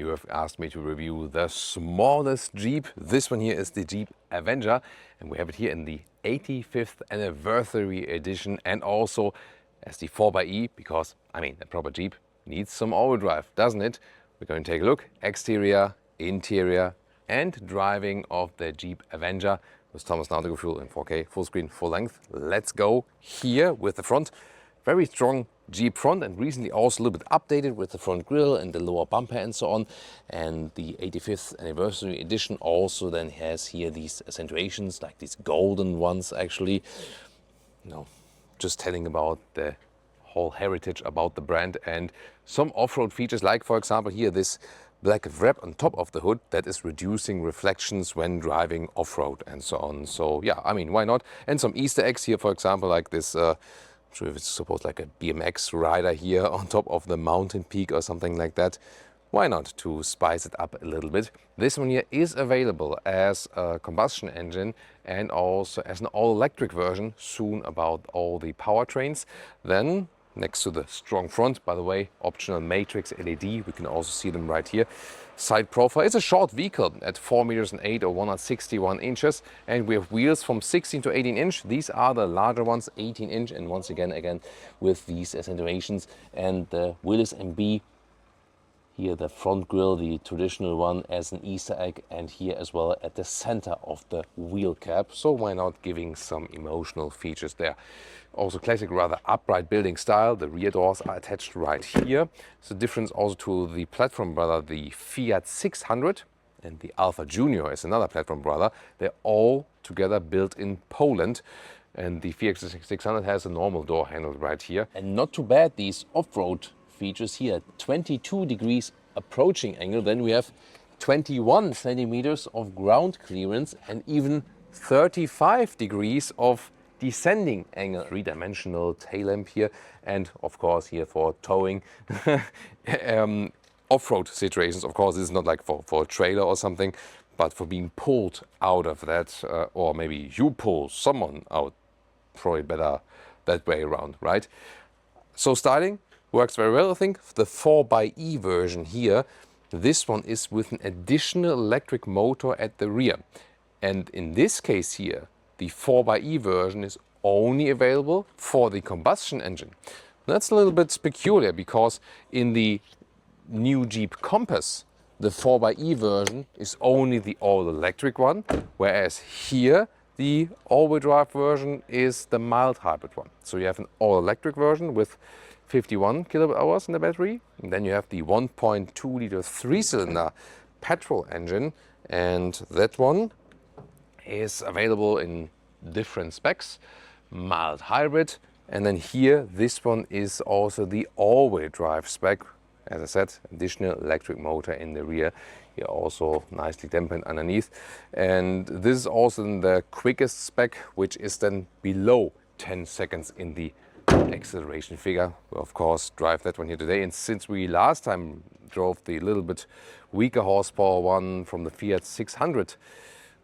You have asked me to review the smallest Jeep. This one here is the Jeep Avenger, and we have it here in the 85th anniversary edition, and also as the 4xe, because I mean a proper Jeep needs some all-wheel drive, doesn't it? We're going to take a look, exterior, interior and driving of the Jeep Avenger with Thomas nautical fuel in 4K, full screen, full length. Let's go here with the front. Very strong Jeep front, and recently also a little bit updated with the front grille and the lower bumper and so on. And the 85th anniversary edition also then has here these accentuations, like these golden ones actually. Just telling about the whole heritage about the brand, and some off-road features, like for example here this black wrap on top of the hood that is reducing reflections when driving off-road and so on. So yeah, I mean, why not? And some Easter eggs here, for example, like this I'm sure if it's supposed like a BMX rider here on top of the mountain peak or something like that. Why not, to spice it up a little bit? This one here is available as a combustion engine and also as an all-electric version soon about all the powertrains. Then next to the strong front, by the way, optional matrix LED, we can also see them right here. Side profile, it's a short vehicle at 4 meters and 8 or 161 inches, and we have wheels from 16 to 18 inch. These are the larger ones, 18 inch, and once again with these accentuations. And the wheel is MB. Here the front grille, the traditional one, as an Easter egg, and here as well at the center of the wheel cap. So why not giving some emotional features there? Also classic, rather upright building style. The rear doors are attached right here. It's a difference also to the platform brother, the Fiat 600, and the Alfa Junior is another platform brother. They're all together built in Poland. And the Fiat 600 has a normal door handle right here. And not too bad, these off-road features here, 22 degrees approaching angle, then we have 21 centimeters of ground clearance and even 35 degrees of descending angle. Three-dimensional tail lamp here, and of course here for towing off-road situations. Of course this is not like for a trailer or something, but for being pulled out of that, or maybe you pull someone out, probably better that way around, right? So styling works very well, I think. The 4xe version here, this one is with an additional electric motor at the rear. And in this case here, the 4xe version is only available for the combustion engine. That's a little bit peculiar, because in the new Jeep Compass, the 4xe version is only the all-electric one, whereas here the all-wheel drive version is the mild hybrid one. So you have an all-electric version with 51 kilowatt hours in the battery, and then you have the 1.2 liter 3-cylinder petrol engine, and that one is available in different specs, mild hybrid, and then here this one is also the all-wheel drive spec. As I said, additional electric motor in the rear, here also nicely dampened underneath, and this is also in the quickest spec, which is then below 10 seconds in the acceleration figure. We'll of course drive that one here today, and since we last time drove the little bit weaker horsepower one from the Fiat 600,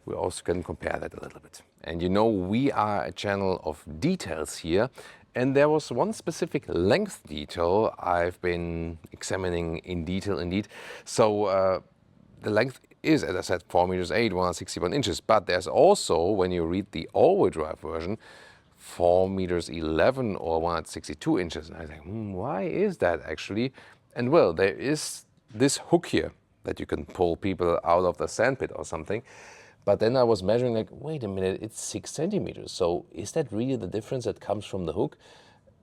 we also can compare that a little bit. And you know, we are a channel of details here, and there was one specific length detail I've been examining in detail indeed. So the length is, as I said, 4 meters 8, 161 inches, but there's also, when you read the all-wheel drive version, 4 meters 11 or 162 inches. And I was like, why is that actually? And well, there is this hook here that you can pull people out of the sandpit or something. But then I was measuring, like, wait a minute, it's 6 centimeters. So is that really the difference that comes from the hook?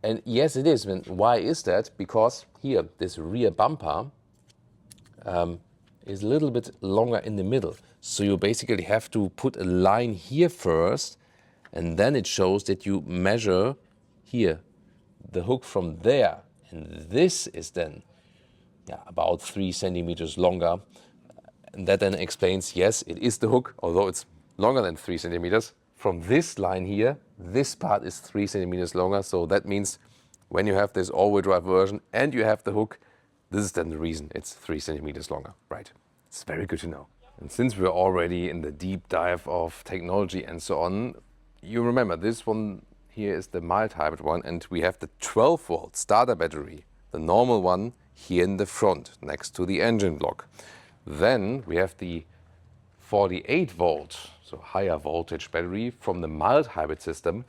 And yes, it is. And why is that? Because here, this rear bumper is a little bit longer in the middle. So you basically have to put a line here first, and then it shows that you measure here the hook from there. And this is then about 3 centimeters longer. And that then explains, yes, it is the hook, although it's longer than 3 centimeters. From this line here, this part is 3 centimeters longer. So that means when you have this all-wheel drive version and you have the hook, this is then the reason it's 3 centimeters longer, right? It's very good to know. And since we're already in the deep dive of technology and so on, you remember this one here is the mild hybrid one, and we have the 12-volt starter battery. The normal one here in the front, next to the engine block. Then we have the 48 volt, so higher voltage battery from the mild hybrid system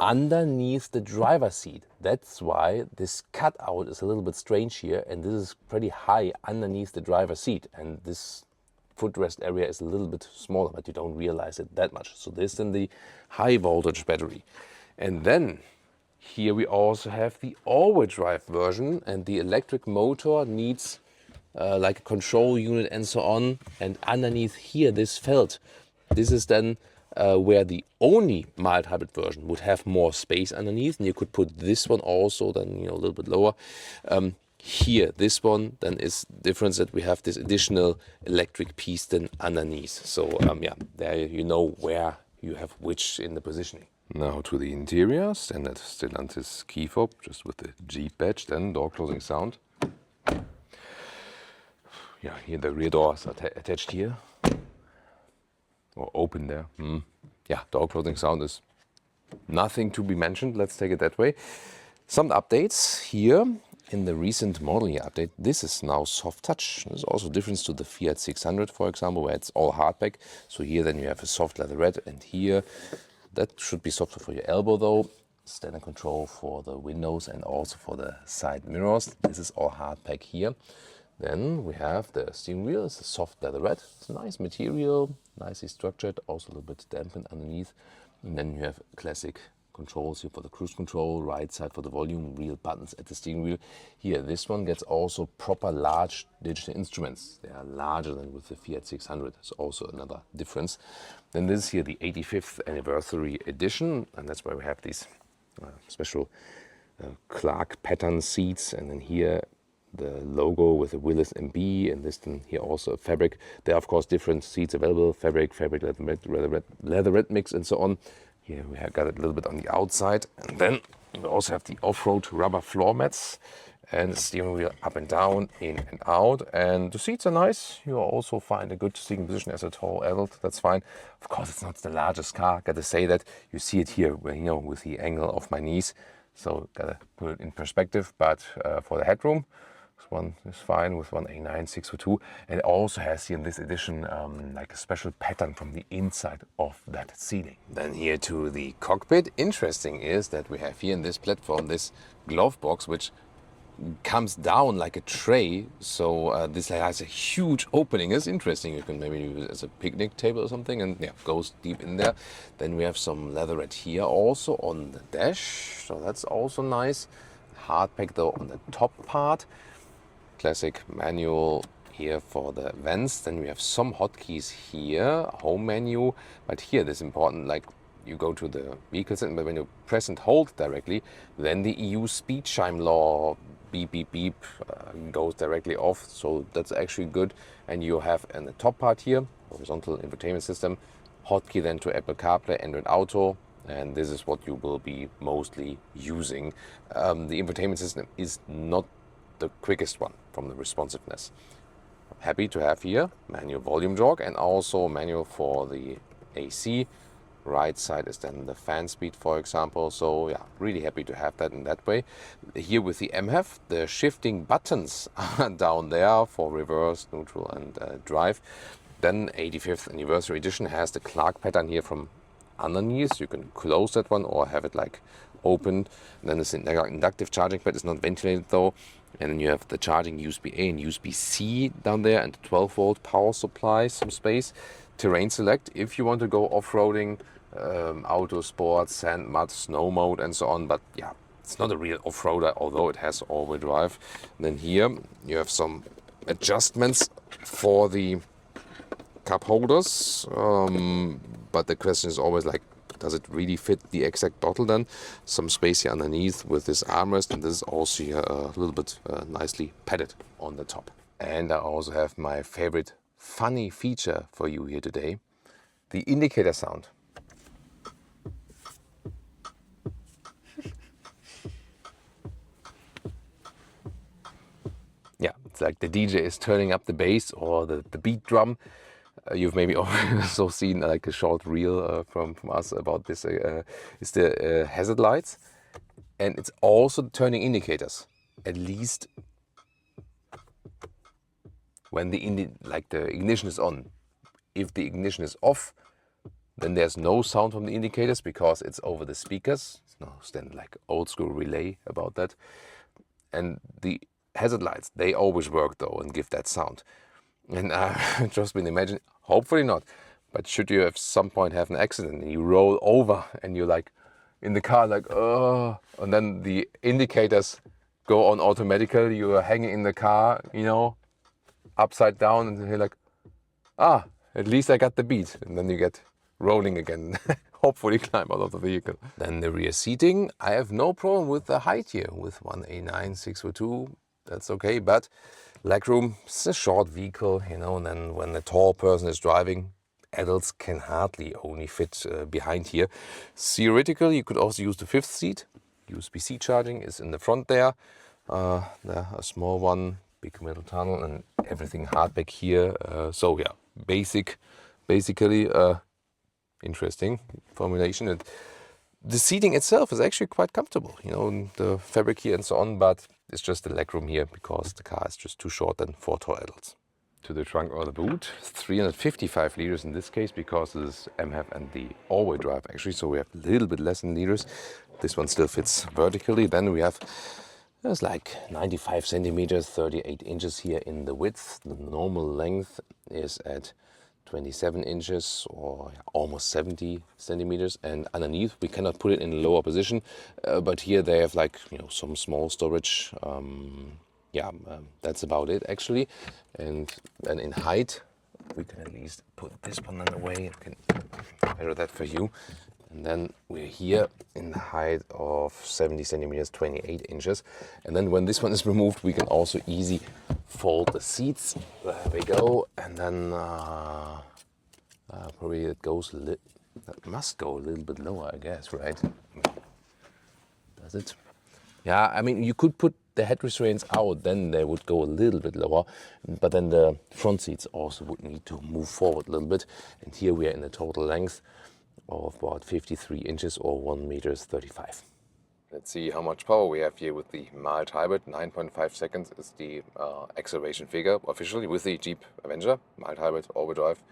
underneath the driver's seat. That's why this cutout is a little bit strange here, and this is pretty high underneath the driver's seat, and this footrest area is a little bit smaller, but you don't realize it that much. So this is then the high voltage battery. And then here we also have the all-wheel drive version, and the electric motor needs like a control unit and so on. And underneath here, this felt, this is then where the only mild hybrid version would have more space underneath, and you could put this one also then, you know, a little bit lower. Here, this one then is different, that we have this additional electric piece then underneath. So yeah, there you know where you have which in the positioning. Now to the interior, standard Stellantis key fob, just with the Jeep badge, then door closing sound. Yeah, here the rear doors are attached here, or open there. Yeah, door closing sound is nothing to be mentioned, let's take it that way. Some updates here in the recent model year update. This is now soft touch. There's also a difference to the Fiat 600, for example, where it's all hardback. So here then you have a soft leatherette, and here that should be softer for your elbow though. Standard control for the windows and also for the side mirrors. This is all hardback here. Then we have the steering wheel. It's a soft leatherette. It's a nice material, nicely structured, also a little bit dampened underneath. And then you have classic controls here for the cruise control, right side for the volume, real buttons at the steering wheel. Here, this one gets also proper large digital instruments. They are larger than with the Fiat 600. That's also another difference. Then this is here the 85th anniversary edition, and that's why we have these special Clark pattern seats, and then here the logo with the Willis MB, and this then here also a fabric. There are of course different seats available, fabric, leatherette mix and so on. Here we have got it a little bit on the outside, and then we also have the off-road rubber floor mats and the steering wheel up and down, in and out, and the seats are nice. You also find a good seating position as a tall adult, that's fine. Of course it's not the largest car, gotta say that. You see it here, you know, with the angle of my knees, so gotta put it in perspective, but for the headroom, this one is fine with 1A9 602, and it also has here in this edition like a special pattern from the inside of that seating. Then here to the cockpit. Interesting is that we have here in this platform this glove box which comes down like a tray, so this has a huge opening. It's interesting. You can maybe use it as a picnic table or something, and yeah, goes deep in there. Then we have some leatherette here also on the dash, so that's also nice. Hardback though on the top part. Classic manual here for the vents. Then we have some hotkeys here, home menu, but here this is important, like you go to the vehicle setting, but when you press and hold directly, then the EU speed chime law beep beep beep goes directly off, so that's actually good. And you have in the top part here, horizontal infotainment system, hotkey then to Apple CarPlay, Android Auto, and this is what you will be mostly using. The infotainment system is not the quickest one from the responsiveness. Happy to have here manual volume jog and also manual for the AC. Right side is then the fan speed, for example. So yeah, really happy to have that in that way. Here with the MHEV, the shifting buttons are down there for reverse, neutral and drive. Then 85th anniversary edition has the Clark pattern here from underneath. You can close that one or have it like opened. And then this inductive charging pad is not ventilated though. And then you have the charging USB-A and USB-C down there, and 12 volt power supply, some space. Terrain select if you want to go off-roading, auto sport, sand, mud, snow mode and so on. But yeah, it's not a real off-roader, although it has all-wheel drive. And then here you have some adjustments for the cup holders. But the question is always like, does it really fit the exact bottle then? Some space here underneath with this armrest, and this is also here a little bit nicely padded on the top. And I also have my favorite funny feature for you here today, the indicator sound. Yeah, it's like the DJ is turning up the bass or the beat drum. You've maybe also seen like a short reel from us about this. It's the hazard lights, and it's also the turning indicators. At least when the ignition is on. If the ignition is off, then there's no sound from the indicators because it's over the speakers. It's no standard like old school relay about that. And the hazard lights, they always work though and give that sound. And just been imagine, hopefully not, but should you at some point have an accident and you roll over and you're like in the car like, oh, and then the indicators go on automatically, you are hanging in the car, you know, upside down, and you're like, ah, at least I got the beat. And then you get rolling again, hopefully climb out of the vehicle. Then the rear seating, I have no problem with the height here, with 1A9 602, that's okay, but legroom, it's a short vehicle, you know, and then when a tall person is driving, adults can hardly only fit behind here. Theoretically, you could also use the fifth seat. USB-C charging is in the front there. A small one, big middle tunnel, and everything hardback here. So yeah, basically interesting formulation. And the seating itself is actually quite comfortable, you know, the fabric here and so on, but it's just the legroom here because the car is just too short than for tall adults. To the trunk or the boot, 355 liters in this case because this is MHEV and the all-wheel drive actually, so we have a little bit less in liters. This one still fits vertically. Then we have, there's like 95 centimeters, 38 inches here in the width. The normal length is at 27 inches or almost 70 centimeters, and underneath we cannot put it in a lower position, but here they have like, you know, some small storage. That's about it actually. And then in height we can at least put this one away. I can measure that for you. And then we're here in the height of 70 centimeters, 28 inches. And then when this one is removed, we can also easy fold the seats. There we go. And then probably it goes, that must go a little bit lower, I guess, right? Does it? Yeah, I mean, you could put the head restraints out, then they would go a little bit lower. But then the front seats also would need to move forward a little bit. And here we are in a total length of about 53 inches or 1 meters 35. Let's see how much power we have here with the mild hybrid. 9.5 seconds is the acceleration figure officially with the Jeep Avenger. Mild hybrid, all-wheel drive.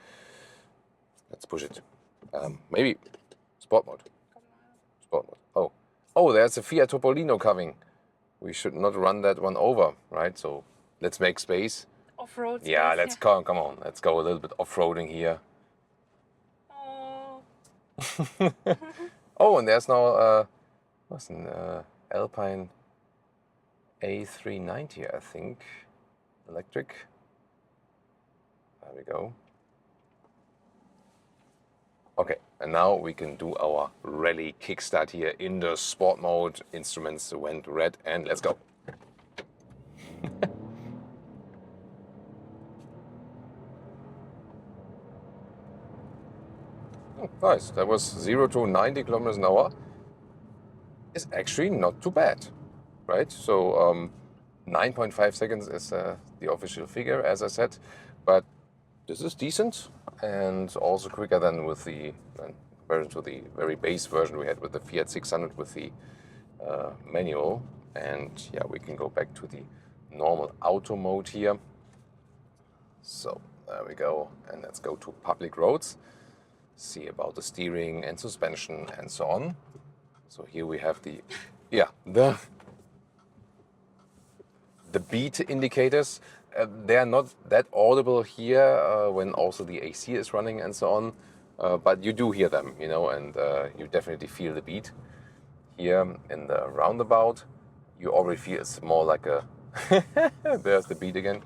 Let's push it. Maybe sport mode. Sport mode. Oh, there's a Fiat Topolino coming. We should not run that one over, right? So let's make space. Off-road space. Yeah, let's come on. Let's go a little bit off-roading here. Oh, and there's now what's an Alpine A390, I think, electric. There we go. Okay, and now we can do our rally kickstart here in the sport mode. Instruments went red, and let's go. Nice, that was 0 to 90 kilometers an hour. It's actually not too bad, right? So 9.5 seconds is the official figure, as I said, but this is decent and also quicker than with the version to the very base version we had with the Fiat 600 with the manual. And yeah, we can go back to the normal auto mode here. So there we go, and let's go to public roads. See about the steering and suspension and so on. So here we have the beat indicators. They are not that audible here when also the AC is running and so on, but you do hear them, you know, and you definitely feel the beat. Here in the roundabout, you already feel it's more like a there's the beat again.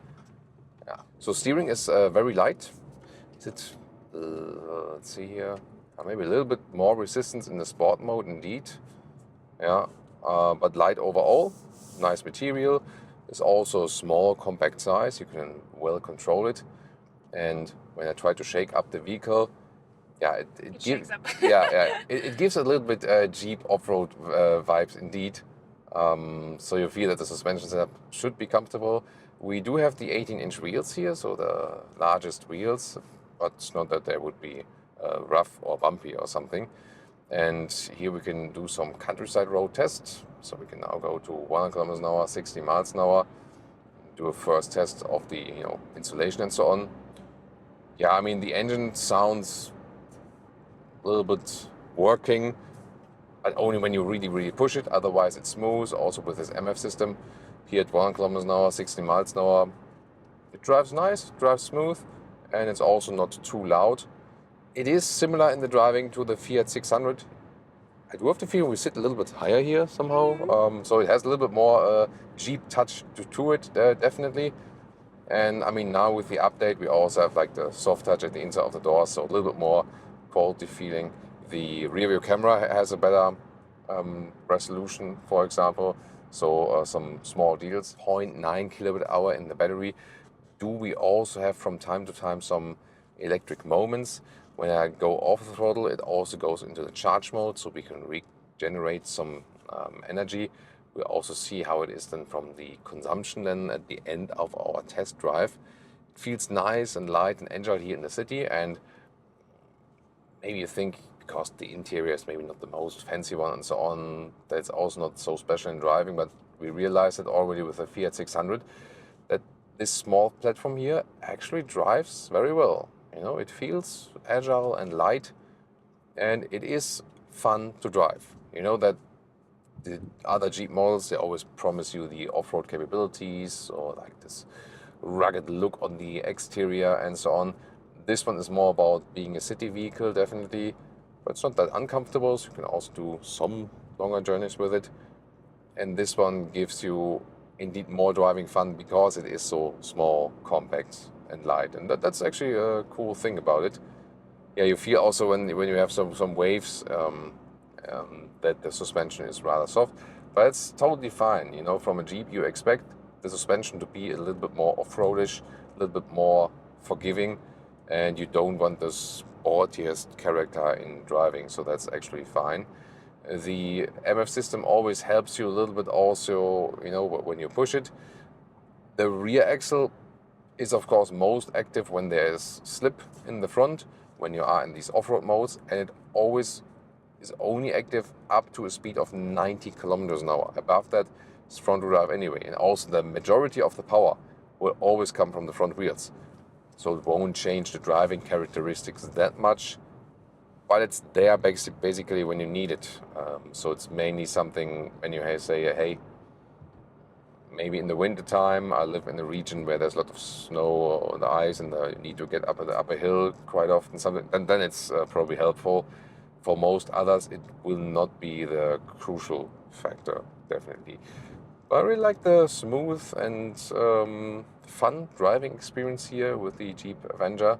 Yeah. So steering is very light. Is it? Let's see here. Maybe a little bit more resistance in the sport mode, indeed. Yeah, but light overall. Nice material. It's also a small, compact size. You can well control it. And when I try to shake up the vehicle, yeah, it gives it gives a little bit Jeep off-road vibes, indeed. So you feel that the suspension setup should be comfortable. We do have the 18-inch wheels here, so the largest wheels. But it's not that they would be rough or bumpy or something. And here we can do some countryside road tests. So we can now go to 100 kilometers an hour, 60 miles an hour. do a first test of the insulation and so on. Yeah, I mean the engine sounds a little bit working, but only when you really push it. Otherwise it's smooth. Also with this MF system here at 100 kilometers an hour, 60 miles an hour, it drives nice, drives smooth, and it's also not too loud. It is similar in the driving to the Fiat 600. I do have the feeling we sit a little bit higher here somehow, so it has a little bit more Jeep touch to it, definitely. And I mean, now with the update, we also have like the soft touch at the inside of the door, so a little bit more quality feeling. The rear view camera has a better resolution, for example, so some small deals. 0.9 kilowatt hour in the battery. Do we also have from time to time some electric moments? When I go off the throttle, it also goes into the charge mode, so we can regenerate some energy. We'll also see how it is then from the consumption then at the end of our test drive. It feels nice and light and agile here in the city, and maybe you think because the interior is maybe not the most fancy one and so on, that's also not so special in driving, but we realized it already with the Fiat 600 that this small platform here actually drives very well. It feels agile and light, and it is fun to drive. That the other Jeep models, they always promise you the off-road capabilities or like this rugged look on the exterior and so on. This one is more about being a city vehicle, definitely, but it's not that uncomfortable, so you can also do some longer journeys with it. And this one gives you indeed more driving fun because it is so small, compact and light, and that's actually a cool thing about it. Yeah, you feel also when you have some waves that the suspension is rather soft, but it's totally fine. From a Jeep you expect the suspension to be a little bit more off-roadish, a little bit more forgiving, and you don't want this sportiest character in driving, so that's actually fine. The MF system always helps you a little bit also, when you push it. The rear axle is of course most active when there is slip in the front, when you are in these off-road modes, and it always is only active up to a speed of 90 kilometers an hour. Above that, it's front wheel drive anyway, and also the majority of the power will always come from the front wheels, so it won't change the driving characteristics that much, but it's there basically when you need it. So it's mainly something when you say, hey, maybe in the winter time, I live in a region where there's a lot of snow or the ice, and you need to get up a hill quite often. And then it's probably helpful. For most others, it will not be the crucial factor, definitely. But I really like the smooth and fun driving experience here with the Jeep Avenger,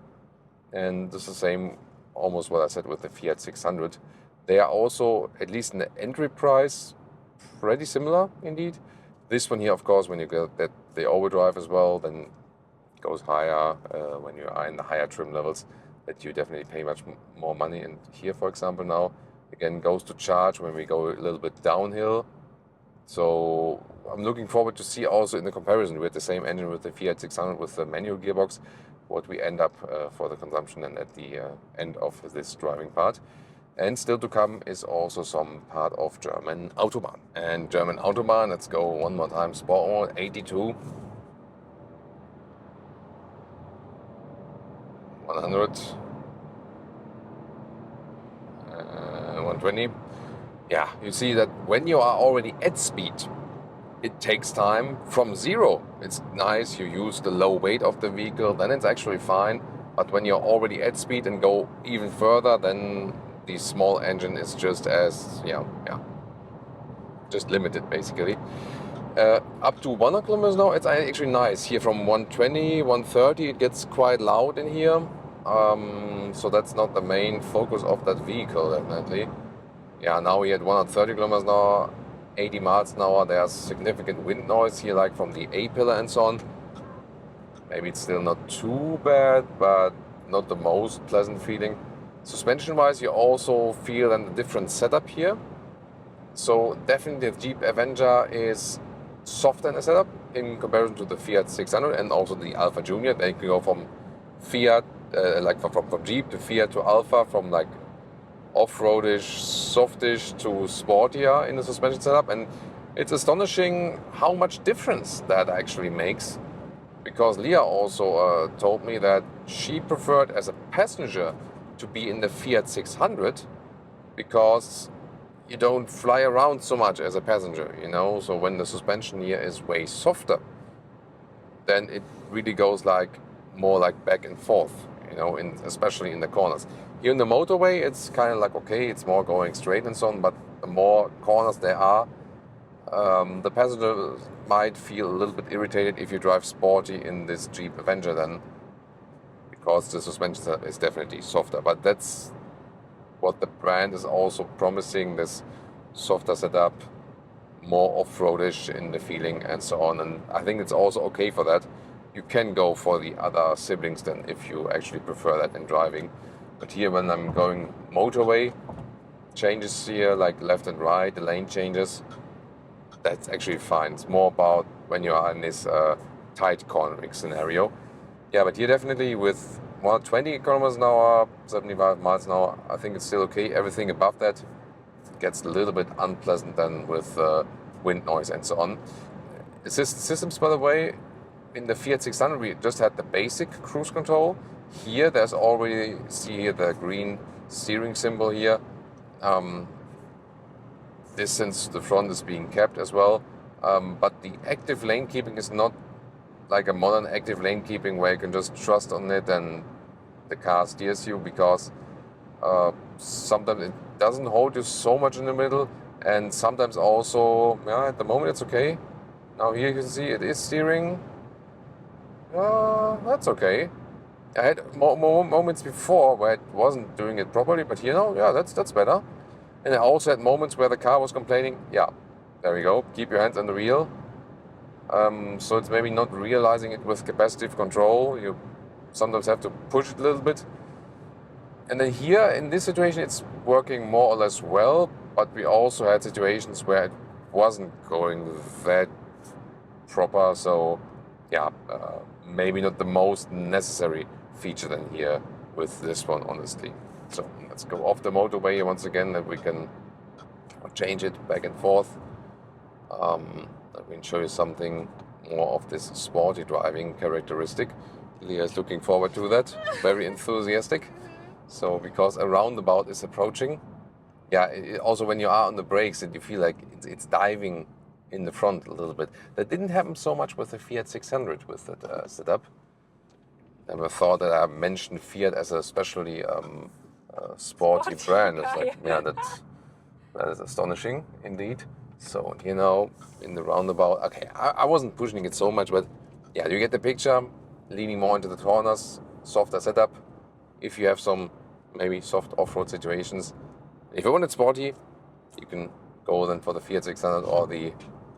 and this is the same, almost what I said with the Fiat 600. They are also, at least in the entry price, pretty similar indeed. This one here, of course, when you get that the all-wheel drive as well, then it goes higher when you are in the higher trim levels, that you definitely pay much more money. And here, for example, now, again, goes to charge when we go a little bit downhill. So I'm looking forward to see also in the comparison with the same engine with the Fiat 600 with the manual gearbox, what we end up for the consumption and at the end of this driving part. And still to come is also some part of German Autobahn. And German Autobahn, let's go one more time, sport mode, 82. 100. 120. Yeah, you see that when you are already at speed, it takes time from zero. It's nice, you use the low weight of the vehicle, then it's actually fine. But when you're already at speed and go even further, then the small engine is just as, just limited basically. Up to 100 kilometers now, it's actually nice. Here from 120, 130, it gets quite loud in here. So that's not the main focus of that vehicle, definitely. Yeah, now we had 130 kilometers an hour, 80 miles an hour. There's significant wind noise here, like from the A-pillar and so on. Maybe it's still not too bad, but not the most pleasant feeling. Suspension-wise, you also feel a different setup here. So definitely the Jeep Avenger is softer in the setup in comparison to the Fiat 600 and also the Alfa Junior. They can go from Fiat, from Jeep to Fiat to Alfa, from like off-roadish, softish to sportier in the suspension setup. And It's astonishing how much difference that actually makes, because Leah also told me that she preferred as a passenger to be in the Fiat 600 because you don't fly around so much as a passenger, you know. So when the suspension here is way softer, then it really goes like more like back and forth, you know, especially in the corners. Here in the motorway, it's kind of like, okay, it's more going straight and so on, but the more corners there are, the passenger might feel a little bit irritated if you drive sporty in this Jeep Avenger then, because the suspension is definitely softer. But that's what the brand is also promising, this softer setup, more off-roadish in the feeling and so on. And I think it's also okay for that. You can go for the other siblings then if you actually prefer that in driving. But here when I'm going motorway, changes here like left and right, the lane changes, that's actually fine. It's more about when you are in this tight cornering scenario. Yeah, but here definitely with 120 kilometers an hour, 75 miles an hour, I think it's still okay. Everything above that gets a little bit unpleasant then with wind noise and so on. Assist systems, by the way, in the Fiat 600 we just had the basic cruise control. Here there's already, see here the green steering symbol here. Distance to the front is being kept as well, but the active lane keeping is not like a modern active lane keeping where you can just trust on it and the car steers you, because sometimes it doesn't hold you so much in the middle, and sometimes also, yeah, at the moment it's okay. Now here you can see it is steering. That's okay. I had moments before where it wasn't doing it properly, but here now, yeah, that's better. And I also had moments where the car was complaining. Yeah, there we go. Keep your hands on the wheel. So it's maybe not realizing it with capacitive control. You sometimes have to push it a little bit. And then here in this situation, it's working more or less well. But we also had situations where it wasn't going that proper. So yeah, maybe not the most necessary feature then here with this one, honestly. So let's go off the motorway once again, that we can change it back and forth. Let me show you something more of this sporty driving characteristic. Leah is looking forward to that, very enthusiastic. So because a roundabout is approaching, yeah, also when you are on the brakes and you feel like it's diving in the front a little bit. That didn't happen so much with the Fiat 600 with that setup. Never thought that I mentioned Fiat as a especially sporty brand. It's like, yeah, that is astonishing indeed. So, you know, in the roundabout, okay, I wasn't pushing it so much, but yeah, you get the picture. Leaning more into the corners, softer setup. If you have some maybe soft off-road situations, if you want it sporty, you can go then for the Fiat 600 or the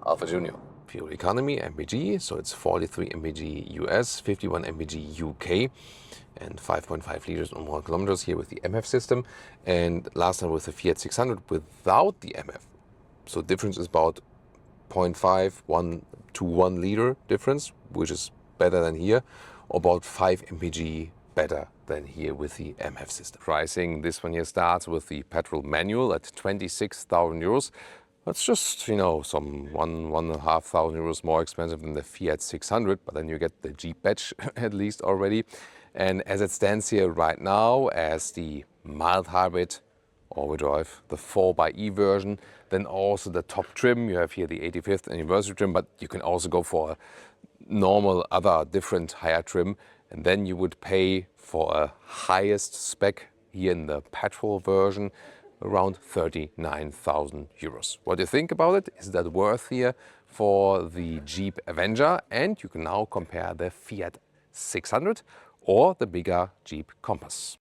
Alfa Junior. Fuel economy, MPG, so it's 43 MPG US, 51 MPG UK, and 5.5 liters on 1 kilometers here with the MF system. And last time with the Fiat 600 without the MF. So difference is about 0.5 to 1 liter difference, which is better than here, or about 5 mpg better than here with the MF system. Pricing, this one here starts with the petrol manual at 26,000 euros. That's just, you know, some 1,500 euros more expensive than the Fiat 600, but then you get the Jeep badge at least already. And as it stands here right now, as the mild hybrid all-wheel drive, the 4xe version, then also the top trim. You have here the 85th anniversary trim, but you can also go for a normal other different higher trim, and then you would pay for a highest spec here in the petrol version around 39,000 euros. What do you think about it? Is that worth here for the Jeep Avenger? And you can now compare the Fiat 600 or the bigger Jeep Compass.